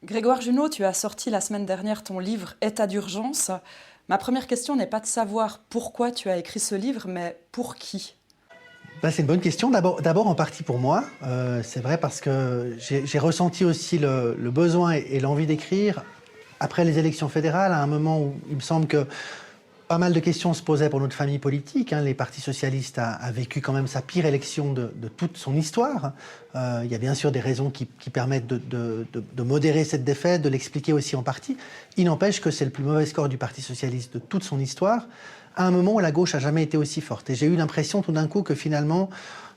Grégoire Junot, tu as sorti la semaine dernière ton livre État d'urgence. Ma première question n'est pas de savoir pourquoi tu as écrit ce livre, mais pour qui? C'est une bonne question. D'abord en partie pour moi. C'est vrai parce que j'ai ressenti aussi le besoin et l'envie d'écrire après les élections fédérales, à un moment où il me semble que pas mal de questions se posaient pour notre famille politique. Les partis socialistes a vécu quand même sa pire élection de toute son histoire. Il y a bien sûr des raisons qui permettent de modérer cette défaite, de l'expliquer aussi en partie. Il n'empêche que c'est le plus mauvais score du Parti socialiste de toute son histoire, à un moment où la gauche n'a jamais été aussi forte. Et j'ai eu l'impression tout d'un coup que finalement,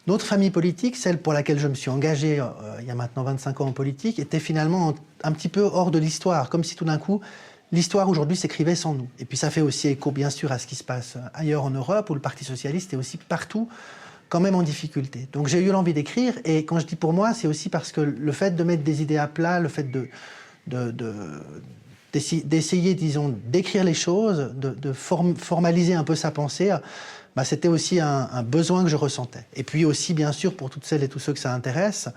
notre famille politique, celle pour laquelle je me suis engagé il y a maintenant 25 ans en politique, était finalement un petit peu hors de l'histoire, comme si tout d'un coup, l'histoire aujourd'hui s'écrivait sans nous. Et puis ça fait aussi écho bien sûr à ce qui se passe ailleurs en Europe, où le Parti socialiste est aussi partout quand même en difficulté. Donc j'ai eu l'envie d'écrire, et quand je dis pour moi, c'est aussi parce que le fait de mettre des idées à plat, le fait d'essayer, disons, d'écrire les choses, formaliser un peu sa pensée, c'était aussi un besoin que je ressentais. Et puis aussi, bien sûr, pour toutes celles et tous ceux que ça intéresse,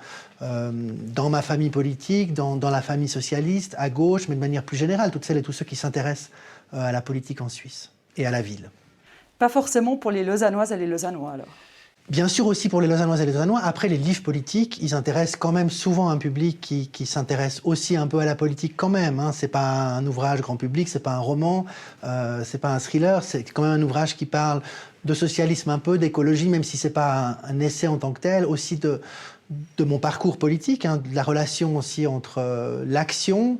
dans ma famille politique, dans la famille socialiste, à gauche, mais de manière plus générale, toutes celles et tous ceux qui s'intéressent à la politique en Suisse et à la ville. Pas forcément pour les Lausannoises et les Lausannois, alors. Bien sûr aussi pour les Lausannoises et les Lausannois. Après, les livres politiques, ils intéressent quand même souvent un public qui s'intéresse aussi un peu à la politique quand même. C'est pas un ouvrage grand public, c'est pas un roman, c'est pas un thriller, c'est quand même un ouvrage qui parle de socialisme un peu, d'écologie, même si c'est pas un essai en tant que tel, aussi de mon parcours politique, de la relation aussi entre l'action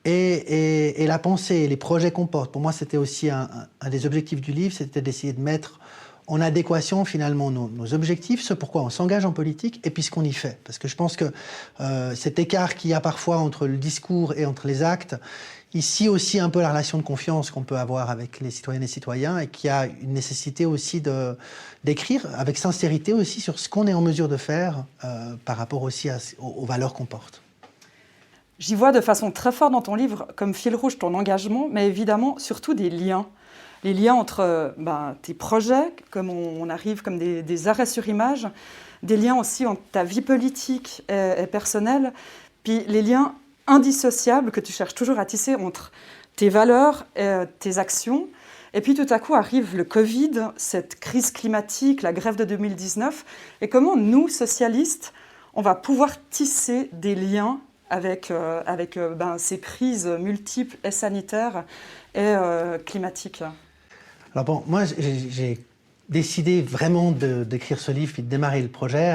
et la pensée, et les projets qu'on porte. Pour moi, c'était aussi un des objectifs du livre, c'était d'essayer de mettre en adéquation finalement nos objectifs, ce pourquoi on s'engage en politique et puis ce qu'on y fait. Parce que je pense que cet écart qu'il y a parfois entre le discours et entre les actes, ici aussi un peu la relation de confiance qu'on peut avoir avec les citoyennes et citoyens, et qu'il y a une nécessité aussi d'écrire avec sincérité aussi sur ce qu'on est en mesure de faire par rapport aussi aux valeurs qu'on porte. J'y vois de façon très forte dans ton livre, comme fil rouge, ton engagement, mais évidemment surtout des liens. Les liens entre tes projets, comme on arrive comme des arrêts sur image, des liens aussi entre ta vie politique et personnelle, puis les liens indissociables que tu cherches toujours à tisser entre tes valeurs et tes actions. Et puis tout à coup arrive le Covid, cette crise climatique, la grève de 2019, et comment nous, socialistes, on va pouvoir tisser des liens avec ces crises multiples et sanitaires et climatiques. Alors bon, moi j'ai décidé vraiment d'écrire ce livre et de démarrer le projet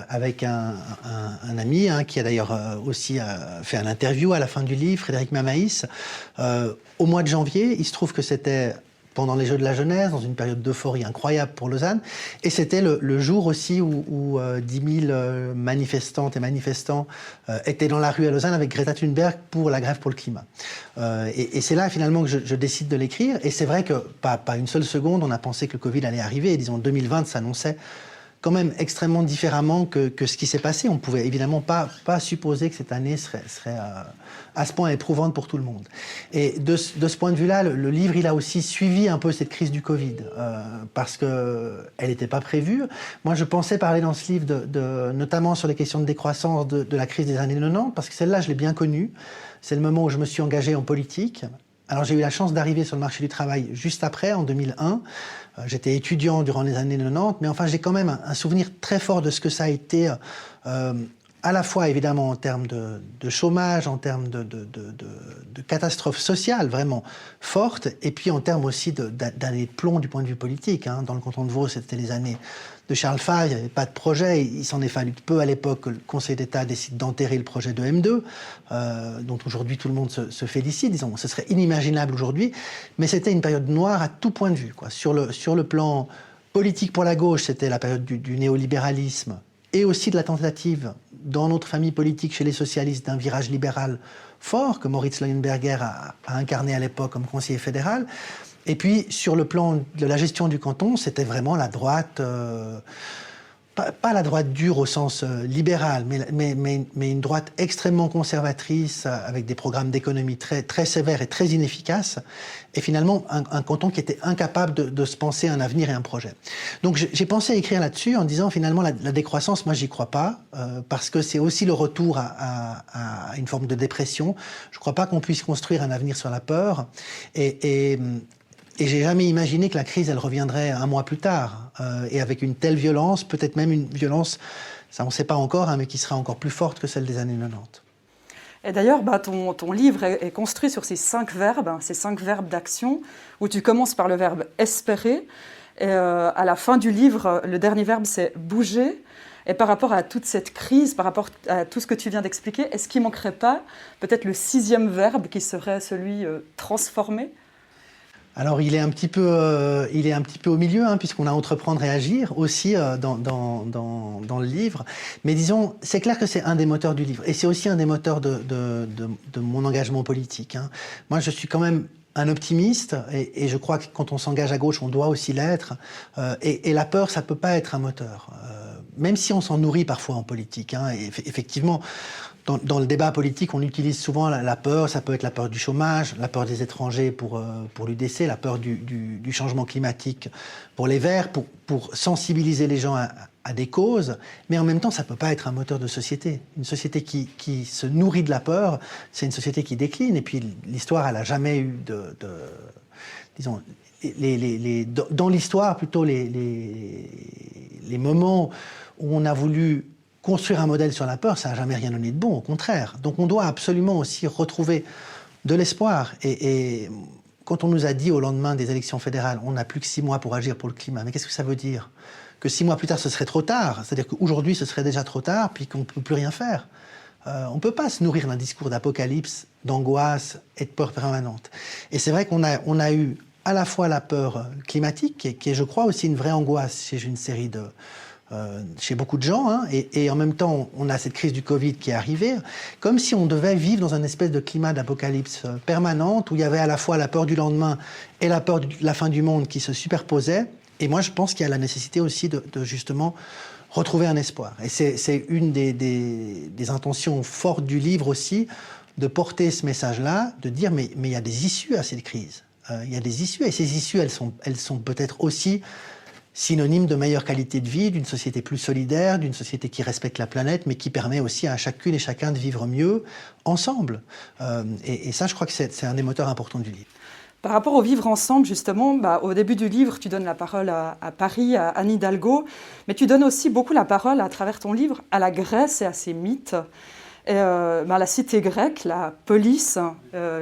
avec un ami qui a d'ailleurs aussi fait un interview à la fin du livre, Frédéric Mamaïs, au mois de janvier. Il se trouve que c'était pendant les Jeux de la Jeunesse, dans une période d'euphorie incroyable pour Lausanne. Et c'était le jour aussi où 10 000 manifestantes et manifestants étaient dans la rue à Lausanne avec Greta Thunberg pour la grève pour le climat. Et c'est là finalement que je décide de l'écrire. Et c'est vrai que pas une seule seconde, on a pensé que le Covid allait arriver. Et disons, 2020 s'annonçait quand même extrêmement différemment que ce qui s'est passé. On ne pouvait évidemment pas supposer que cette année serait à ce point éprouvante pour tout le monde. Et de ce point de vue-là, le livre, il a aussi suivi un peu cette crise du Covid, parce qu'elle n'était pas prévue. Moi, je pensais parler dans ce livre notamment sur les questions de décroissance de la crise des années 90, parce que celle-là, je l'ai bien connue. C'est le moment où je me suis engagé en politique. Alors j'ai eu la chance d'arriver sur le marché du travail juste après, en 2001. J'étais étudiant durant les années 90, mais enfin j'ai quand même un souvenir très fort de ce que ça a été, à la fois évidemment en termes de chômage, en termes de catastrophes sociales vraiment fortes, et puis en termes aussi d'années de plomb du point de vue politique. Dans le canton de Vaud, c'était les années de Charles Favre, il n'y avait pas de projet. Il s'en est fallu peu à l'époque que le Conseil d'État décide d'enterrer le projet de M2, dont aujourd'hui tout le monde se félicite. Disons, ce serait inimaginable aujourd'hui, mais c'était une période noire à tout point de vue, quoi. Sur le plan politique pour la gauche, c'était la période du néolibéralisme et aussi de la tentative dans notre famille politique chez les socialistes d'un virage libéral fort que Moritz Leuenberger a incarné à l'époque comme conseiller fédéral. Et puis, sur le plan de la gestion du canton, c'était vraiment la droite pas la droite dure au sens libéral, mais une droite extrêmement conservatrice, avec des programmes d'économie très, très sévères et très inefficaces, et finalement un canton qui était incapable de se penser un avenir et un projet. Donc j'ai pensé à écrire là-dessus en disant finalement la décroissance, moi j'y crois pas, parce que c'est aussi le retour à une forme de dépression. Je crois pas qu'on puisse construire un avenir sur la peur, et j'ai jamais imaginé que la crise, elle reviendrait un mois plus tard, et avec une telle violence, peut-être même une violence, ça on ne sait pas encore, hein, mais qui sera encore plus forte que celle des années 90. Et d'ailleurs, ton livre est construit sur ces 5 verbes d'action, où tu commences par le verbe espérer, et à la fin du livre, le dernier verbe c'est bouger. Et par rapport à toute cette crise, par rapport à tout ce que tu viens d'expliquer, est-ce qu'il ne manquerait pas peut-être le 6e verbe qui serait celui transformer ? Alors il est un petit peu au milieu, hein, puisqu'on a entreprendre et agir aussi dans le livre. Mais disons, c'est clair que c'est un des moteurs du livre, et c'est aussi un des moteurs de mon engagement politique, hein. Moi, je suis quand même un optimiste, et je crois que quand on s'engage à gauche, on doit aussi l'être. Et la peur, ça peut pas être un moteur, même si on s'en nourrit parfois en politique, hein. Et effectivement, dans le débat politique, on utilise souvent la peur. Ça peut être la peur du chômage, la peur des étrangers pour l'UDC, la peur du changement climatique pour les Verts, pour sensibiliser les gens à des causes. Mais en même temps, ça ne peut pas être un moteur de société. Une société qui se nourrit de la peur, c'est une société qui décline. Et puis l'histoire, elle n'a jamais eu disons, dans l'histoire, plutôt les moments où on a voulu construire un modèle sur la peur, ça n'a jamais rien donné de bon, au contraire. Donc on doit absolument aussi retrouver de l'espoir. Et quand on nous a dit au lendemain des élections fédérales, on n'a plus que 6 mois pour agir pour le climat, mais qu'est-ce que ça veut dire? Que 6 mois plus tard, ce serait trop tard? C'est-à-dire qu'aujourd'hui, ce serait déjà trop tard, puis qu'on ne peut plus rien faire. On ne peut pas se nourrir d'un discours d'apocalypse, d'angoisse et de peur permanente. Et c'est vrai qu'on a eu à la fois la peur climatique, qui est, je crois, aussi une vraie angoisse chez une série chez beaucoup de gens, hein, et en même temps, on a cette crise du Covid qui est arrivée, comme si on devait vivre dans un espèce de climat d'apocalypse permanente, où il y avait à la fois la peur du lendemain et la peur de la fin du monde qui se superposaient. Et moi, je pense qu'il y a la nécessité aussi de justement retrouver un espoir. Et c'est une des intentions fortes du livre aussi, de porter ce message-là, de dire mais il y a des issues à cette crise. Il y a des issues, et ces issues, elles sont peut-être aussi synonyme de meilleure qualité de vie, d'une société plus solidaire, d'une société qui respecte la planète, mais qui permet aussi à chacune et chacun de vivre mieux ensemble. Et ça, je crois que c'est un des moteurs importants du livre. Par rapport au vivre ensemble, justement, au début du livre, tu donnes la parole à Paris, à Anne Hidalgo, mais tu donnes aussi beaucoup la parole, à travers ton livre, à la Grèce et à ses mythes. Et, la cité grecque, la polis,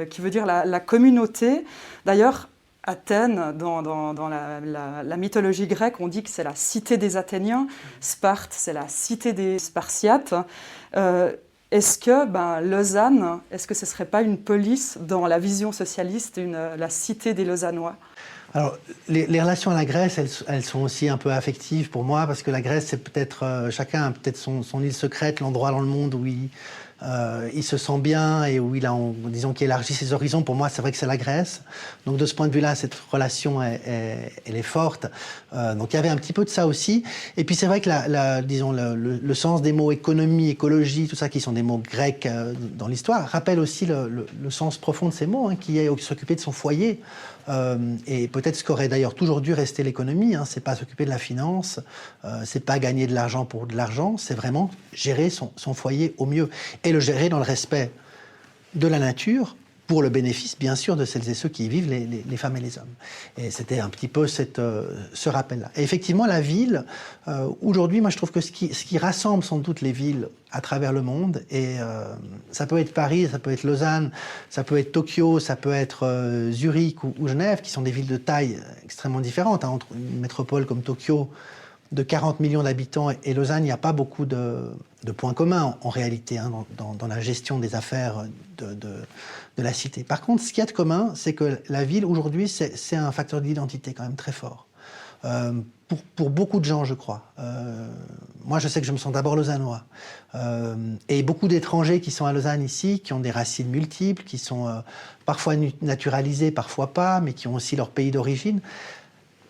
qui veut dire la communauté. D'ailleurs, Athènes, dans la mythologie grecque, on dit que c'est la cité des Athéniens. Sparte, c'est la cité des Spartiates. Est-ce que Lausanne, est-ce que ce ne serait pas une police dans la vision socialiste, la cité des Lausannois ? Alors, les relations à la Grèce, elles sont aussi un peu affectives pour moi, parce que la Grèce, c'est peut-être, chacun a peut-être son île secrète, l'endroit dans le monde où il se sent bien et où disons, qu'il élargit ses horizons. Pour moi, c'est vrai que c'est la Grèce. Donc, de ce point de vue-là, cette relation, elle est forte. Donc, il y avait un petit peu de ça aussi. Et puis, c'est vrai que disons, le sens des mots économie, écologie, tout ça, qui sont des mots grecs dans l'histoire, rappelle aussi le sens profond de ces mots, hein, qui est s'occuper de son foyer. Et peut-être ce qu'aurait d'ailleurs toujours dû rester l'économie, hein, c'est pas s'occuper de la finance, c'est pas gagner de l'argent pour de l'argent, c'est vraiment gérer son foyer au mieux. Et le gérer dans le respect de la nature, pour le bénéfice, bien sûr, de celles et ceux qui y vivent, les femmes et les hommes. Et c'était un petit peu ce rappel-là. Et effectivement, la ville, aujourd'hui, moi, je trouve que ce qui rassemble sans doute les villes à travers le monde, et ça peut être Paris, ça peut être Lausanne, ça peut être Tokyo, ça peut être Zurich ou Genève, qui sont des villes de taille extrêmement différentes, hein, entre une métropole comme Tokyo, de 40 millions d'habitants, et Lausanne, il n'y a pas beaucoup de points communs en réalité, hein, dans la gestion des affaires de la cité. Par contre, ce qu'il y a de commun, c'est que la ville, aujourd'hui, c'est un facteur d'identité quand même très fort. Pour beaucoup de gens, je crois. Moi, je sais que je me sens d'abord lausannois. Et beaucoup d'étrangers qui sont à Lausanne ici, qui ont des racines multiples, qui sont parfois naturalisés, parfois pas, mais qui ont aussi leur pays d'origine.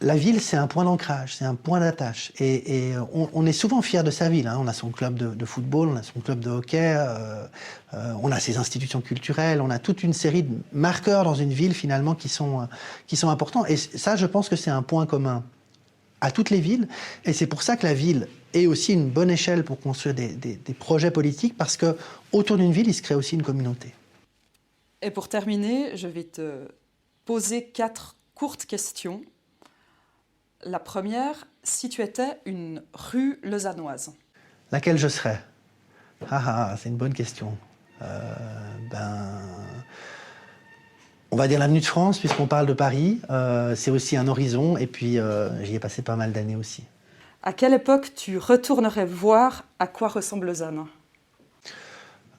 la ville, c'est un point d'ancrage, c'est un point d'attache. Et on est souvent fier de sa ville, hein. On a son club de football, on a son club de hockey, on a ses institutions culturelles, on a toute une série de marqueurs dans une ville, finalement, qui sont importants. Et ça, je pense que c'est un point commun à toutes les villes. Et c'est pour ça que la ville est aussi une bonne échelle pour construire des projets politiques, parce qu'autour d'une ville, il se crée aussi une communauté. Et pour terminer, je vais te poser 4 courtes questions. La première, si tu étais une rue lausannoise. Laquelle je serais? C'est une bonne question. On va dire l'avenue de France, puisqu'on parle de Paris. C'est aussi un horizon, et puis j'y ai passé pas mal d'années aussi. À quelle époque tu retournerais voir à quoi ressemble Lausanne?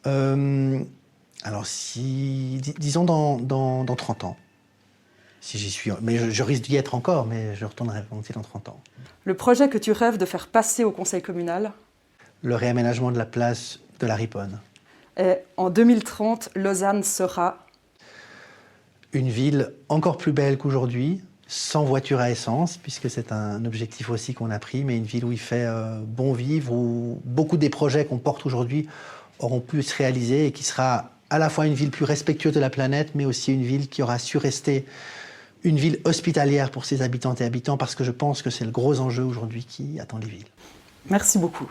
Alors, disons dans 30 ans. Si j'y suis, mais je risque d'y être encore, mais je retournerai volontiers dans 30 ans. Le projet que tu rêves de faire passer au conseil communal? Le réaménagement de la place de la Riponne. Et en 2030, Lausanne sera une ville encore plus belle qu'aujourd'hui, sans voiture à essence, puisque c'est un objectif aussi qu'on a pris, mais une ville où il fait bon vivre, où beaucoup des projets qu'on porte aujourd'hui auront pu se réaliser, et qui sera à la fois une ville plus respectueuse de la planète, mais aussi une ville qui aura su rester une ville hospitalière pour ses habitantes et habitants, parce que je pense que c'est le gros enjeu aujourd'hui qui attend les villes. Merci beaucoup.